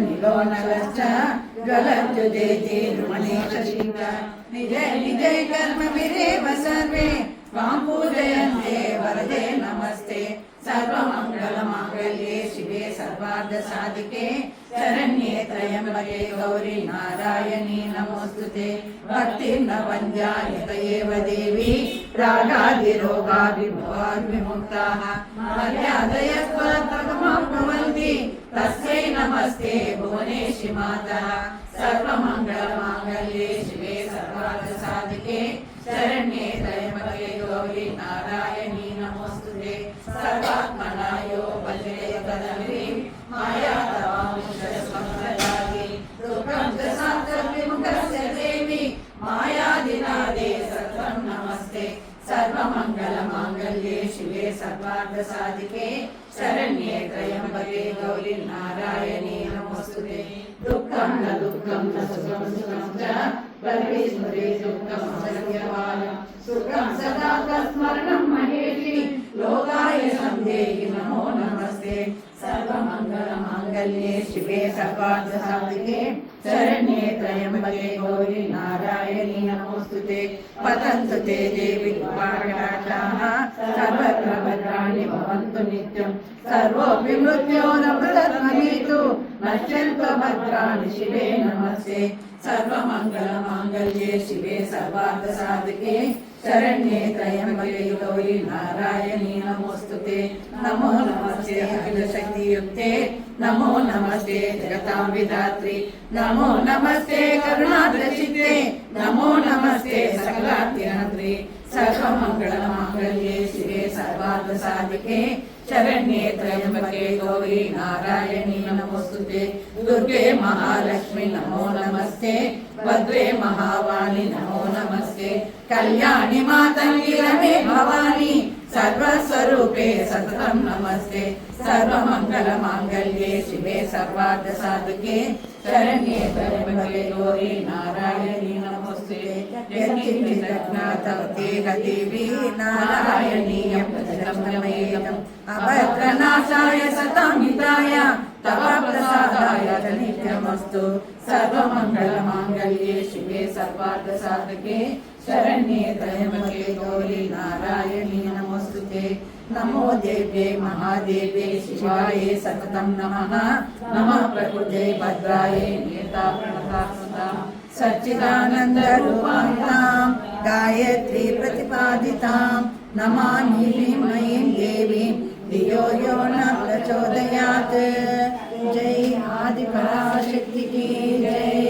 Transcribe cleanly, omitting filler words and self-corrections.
निलोनलश्च ज्वलन्तु देते ध्रुवनेशशिख निजय निजय कर्मभिरेव सर्वे त्वां पूजयन्ते वरदे नमस्ते सर्वमङ्गलमाङ्गल्ये शिवे सर्वार्धसाधिके शरण्ये त्र्यम्बके गौरी नारायणी नमोस्तुते भक्तिर्न वन्द्यायत एव देवी रागादिरोगाभिमुक्ताः मर्यादयस्त्वत्प्रथमां भवन्ति तस्यै नमस्ते भुवनेशि मातः सर्वमङ्गलमाङ्गल्ये शिवे सर्वार्थसाधिके शरण्ये त्र्यम्बके गौरी नारायणी नमोस्तुते सर्वात्मनायो वज्रे कदम्बीं माया तवामुषस्वप्रदायि दुःखं च सात्विमुखस्य देवी मायादिनादे सर्वं नमस्ते सर्वमङ्गलमाङ्गल्ये शिवे सर्वार्थसाधिके शरण्ये त्र्यम्बके गौरी नारायणी नमोस्तुते दुःखं न सुखं सुखं च परिस्मरे दुःखं सत्यवालं सुखं सदा तत्स्मरणं महेशि लोकाय सन्देहि नमो नमस्ते सर्वमङ्गलमाङ्गल्ये शिवे सर्वार्थसाधिके शरण्ये त्र्यम्बके गौरी नारायणी नमोस्तुते पतन्तु ते देवी कृपाकटाक्षाः सर्वत्र भद्राणि भवन्तु नित्यं सर्वोऽपि मृत्योरमृतत्वमेतु नश्यन्तु भद्राणि शिवे नमस्ते सर्वमङ्गलमाङ्गल्ये शिवे सर्वार्थसाधिके शरण्ये त्र्यम्बके गौरी नारायणी नमोस्तुते नमो नमस्ते अखिलशक्तियुक्ते नमो नमस्ते जगतां विधात्री नमो नमस्ते करुणाद्रचित्ते नमो नमस्ते सकलार्तिहन्त्रि सर्वमङ्गलमाङ्गल्ये शिवे सर्वार्थसाधिके शरण्ये त्र्यम्बके गौरी नारायणी नमोस्तुते दुर्गे महालक्ष्मी नमो नमस्ते भद्रे महावाणी नमो नमस्ते कल्याणि मातङ्गी रमे भवानी सर्वस्वरूपे सततं नमस्ते सर्वमङ्गलमाङ्गल्ये शिवे सर्वार्थसाधिके शरण्ये त्र्यम्बके गौरी नारायणी नमोस्तुते यत्किञ्चिदज्ञातवती देवी नारायणीयं प्रजनमयेयम् अभद्रनाशाय सतामिताय तव प्रसादाय नित्यमस्तु सर्वमङ्गलमाङ्गल्ये शिवे सर्वार्थसाधिके शरण्ये त्र्यम्बके गौरी नारायणी नमोस्तुते नमो देव्ये महादेव्ये शिवाये सततं नमः नमः प्रकृते भद्रायै नियता प्रणतां सच्चिदानन्दरूपां गायत्री प्रतिपादितां नमामि ह्रीं देवीं धियो यो न प्रचोदयात् जय आदिपराशक्ति की जय